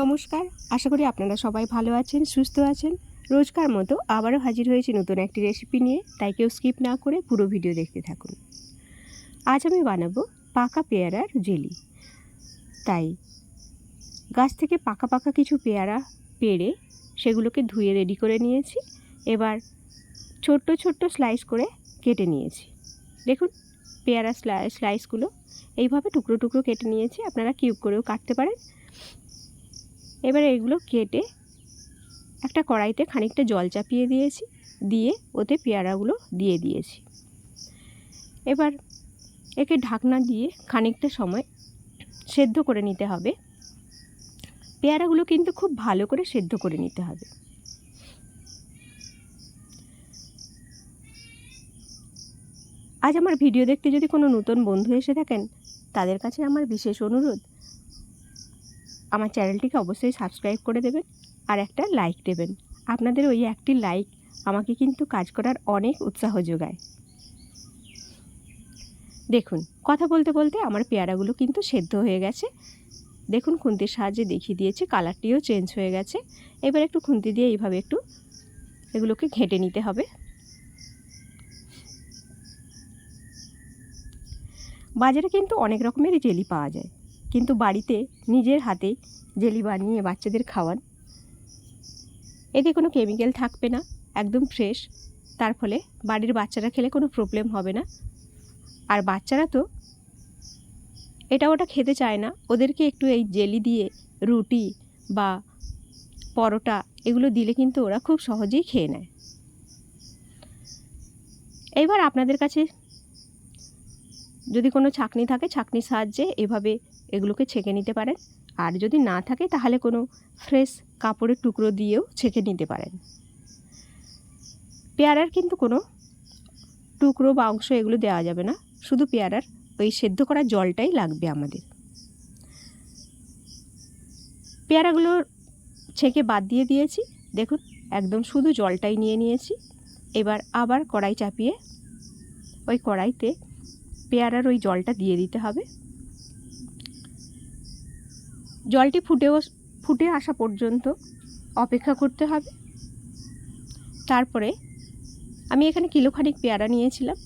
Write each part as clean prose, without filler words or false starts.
নমস্কার, আশা করি আপনারা সবাই ভালো আছেন, সুস্থ আছেন। রোজকার মতো আবারও হাজির হয়েছি নতুন একটি রেসিপি নিয়ে, তাই কেউ স্কিপ না করে পুরো ভিডিও দেখতে থাকুন। আজ আমি বানাবো পাকা পেয়ারার জেলি। তাই গাছ থেকে পাকা পাকা কিছু পেয়ারা পেড়ে সেগুলোকে ধুয়ে রেডি করে নিয়েছি। এবার ছোট্ট ছোট্ট স্লাইস করে কেটে নিয়েছি। দেখুন পেয়ারা স্লাইসগুলো এইভাবে টুকরো টুকরো কেটে নিয়েছি, আপনারা কিউব করেও কাটতে পারেন। এবার এগুলো কেটে একটা কড়াইতে খানিকটা জল চাপিয়ে দিয়েছি, দিয়ে ওতে পেয়ারাগুলো দিয়ে দিয়েছি। এবার একে ঢাকনা দিয়ে খানিকটা সময় সেদ্ধ করে নিতে হবে। পেয়ারাগুলো কিন্তু খুব ভালো করে সেদ্ধ করে নিতে হবে। আজ আমার ভিডিও দেখতে যদি কোনো নতুন বন্ধু এসে থাকেন, তাদের কাছে আমার বিশেষ অনুরোধ, আমার চ্যানেলটিকে অবশ্যই সাবস্ক্রাইব করে দেবেন আর একটা লাইক দেবেন। আপনাদের ওই একটি লাইক আমাকে কিন্তু কাজ করার অনেক উৎসাহ যোগায়। দেখুন কথা বলতে বলতে আমার পেয়ারাগুলো কিন্তু সেদ্ধ হয়ে গেছে। দেখুন খুন্তির সাহায্যে দেখিয়ে দিয়েছি, কালারটিও চেঞ্জ হয়ে গেছে। এবার একটু খুন্তি দিয়ে এইভাবে একটু এগুলোকে ঘেঁটে নিতে হবে। বাজারে কিন্তু অনেক রকমের জেলি পাওয়া যায়, কিন্তু বাড়িতে নিজের হাতে জেলি বানিয়ে বাচ্চাদের খাওয়ান, এতে কোনো কেমিক্যাল থাকবে না, একদম ফ্রেশ। তার ফলে বাড়ির বাচ্চারা খেলে কোনো প্রবলেম হবে না। আর বাচ্চারা তো এটা ওটা খেতে চায় না, ওদেরকে একটু এই জেলি দিয়ে রুটি বা পরোটা এগুলো দিলে কিন্তু ওরা খুব সহজেই খেয়ে নেয়। এবার আপনাদের কাছে যদি কোনো ছাঁকনি থাকে, ছাঁকনির সাহায্যে এভাবে এগুলোকে ছেঁকে নিতে পারেন। আর যদি না থাকে তাহলে কোনো ফ্রেশ কাপড়ের টুকরো দিয়েও ছেঁকে নিতে পারেন। পেয়ারার কিন্তু কোনো টুকরো বা অংশ এগুলো দেওয়া যাবে না, শুধু পেয়ারার ওই সেদ্ধ করা জলটাই লাগবে আমাদের। পেয়ারাগুলো ছেঁকে বাদ দিয়ে দিয়েছি, দেখুন একদম শুধু জলটাই নিয়ে নিয়েছি। এবার আবার কড়াই চাপিয়ে ওই কড়াইতে পেয়ারার ওই জলটা দিয়ে দিতে হবে। জলটি ফুটে আসা পর্যন্ত অপেক্ষা করতে হবে। তারপরে আমি এখানে কিলোখানিক পেয়ারা নিয়েছিলাম,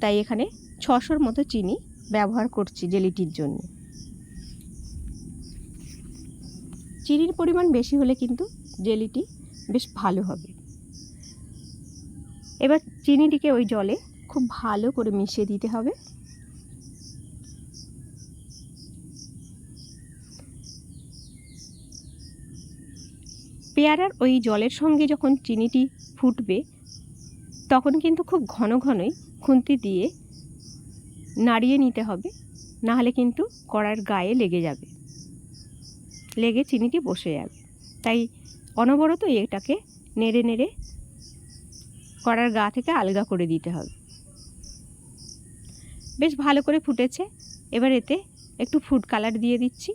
তাই এখানে 600 মতো চিনি ব্যবহার করছি জেলিটির জন্য। চিনির পরিমাণ বেশি হলে কিন্তু জেলিটি বেশ ভালো হবে। এবার চিনিটিকে ওই জলে খুব ভালো করে মিশিয়ে দিতে হবে। পেয়ারার ওই জলের সঙ্গে যখন চিনিটি ফুটবে, তখন কিন্তু খুব ঘন ঘনই খুন্তি দিয়ে নাড়িয়ে নিতে হবে, নাহলে কিন্তু কড়ার গায়ে লেগে চিনিটি বসে যাবে। তাই অনবরত এটাকে নেড়ে নেড়ে কড়ার গা থেকে আলগা করে দিতে হবে। বেশ ভালো করে ফুটেছে। এবার এতে একটু ফুড কালার দিয়ে দিচ্ছি,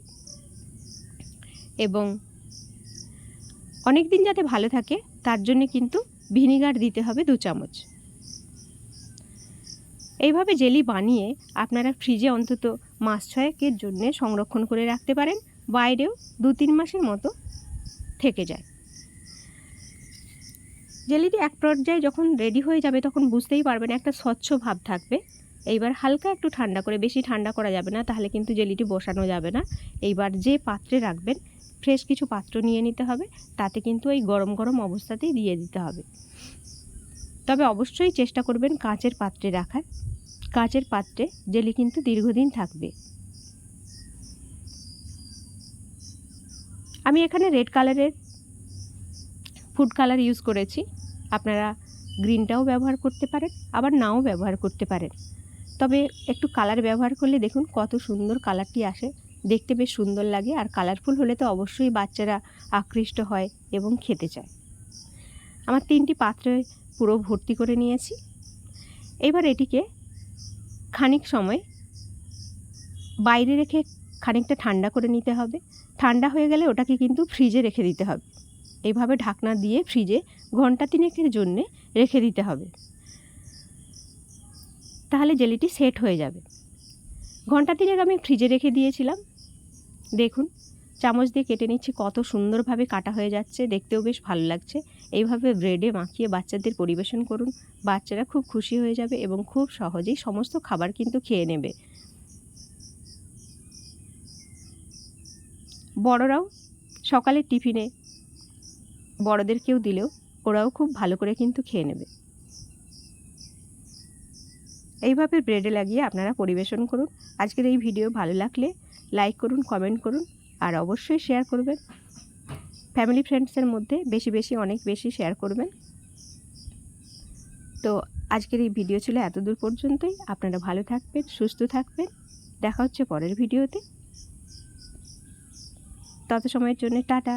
এবং অনেক দিন যাতে ভালো থাকে তার জন্য কিন্তু ভিনিগার দিতে হবে 2 চামচ। এইভাবে জেলি বানিয়ে আপনারা ফ্রিজে অন্তত মাস 6-এর জন্য সংরক্ষণ করে রাখতে পারেন, বাইরেও 2-3 মাসের মতো থেকে যায়। জেলিটি এক পর্যায়ে যখন রেডি হয়ে যাবে তখন বুঝতেই পারবেন একটা স্বচ্ছ ভাব থাকবে। এইবার হালকা একটু ঠান্ডা করে, বেশি ঠান্ডা করা যাবে না, তাহলে কিন্তু জেলিটি বসানো যাবে না। এইবার যে পাত্রে রাখবেন ফ্রেশ কিছু পাত্র নিয়ে নিতে হবে, তাতে কিন্তু এই গরম গরম অবস্থাতেই দিয়ে দিতে হবে। তবে অবশ্যই চেষ্টা করবেন কাঁচের পাত্রে রাখার। কাঁচের পাত্রে জেলি কিন্তু দীর্ঘদিন থাকবে। আমি এখানে রেড কালারের ফুড কালার ইউজ করেছি, আপনারা গ্রিনটাও ব্যবহার করতে পারেন, আবার নাও ব্যবহার করতে পারেন। তবে একটু কালার ব্যবহার করলে দেখুন কত সুন্দর কালারটি আসে, দেখতে বেশ সুন্দর লাগে। আর কালারফুল হলে তো অবশ্যই বাচ্চারা আকৃষ্ট হয় এবং খেতে চায়। আমার 3টি পাত্রে পুরো ভর্তি করে নিয়েছি। এবার এটিকে খানিক সময় বাইরে রেখে খানিকটা ঠান্ডা করে নিতে হবে। ঠান্ডা হয়ে গেলে ওটাকে কিন্তু ফ্রিজে রেখে দিতে হবে। এইভাবে ঢাকনা দিয়ে ফ্রিজে ঘন্টা 3-এর জন্যে রেখে দিতে হবে, তাহলে জেলিটি সেট হয়ে যাবে। ঘন্টা 3 আমি ফ্রিজে রেখে দিয়েছিলাম। দেখুন চামচ দিয়ে কেটে নিচ্ছি, কত সুন্দরভাবে কাটা হয়ে যাচ্ছে, দেখতেও বেশ ভালো লাগছে। এইভাবে ব্রেডে মাখিয়ে বাচ্চাদের পরিবেশন করুন, বাচ্চারা খুব খুশি হয়ে যাবে এবং খুব সহজেই সমস্ত খাবার কিন্তু খেয়ে নেবে। বড়রাও সকালের টিফিনে বড়দেরকেও দিলেও ওরাও খুব ভালো করে কিন্তু খেয়ে নেবে। এইভাবে ব্রেডে লাগিয়ে আপনারা পরিবেশন করুন। আজকের এই ভিডিও ভালো লাগলে লাইক করুন, কমেন্ট করুন, আর অবশ্যই শেয়ার করবেন ফ্যামিলি ফ্রেন্ডসের মধ্যে, বেশি বেশি অনেক বেশি শেয়ার করবেন। তো আজকের এই ভিডিও ছিল এতদূর পর্যন্তই। আপনারা ভালো থাকবেন, সুস্থ থাকবেন। দেখা হচ্ছে পরের ভিডিওতে। তত সময়ের জন্য টাটা।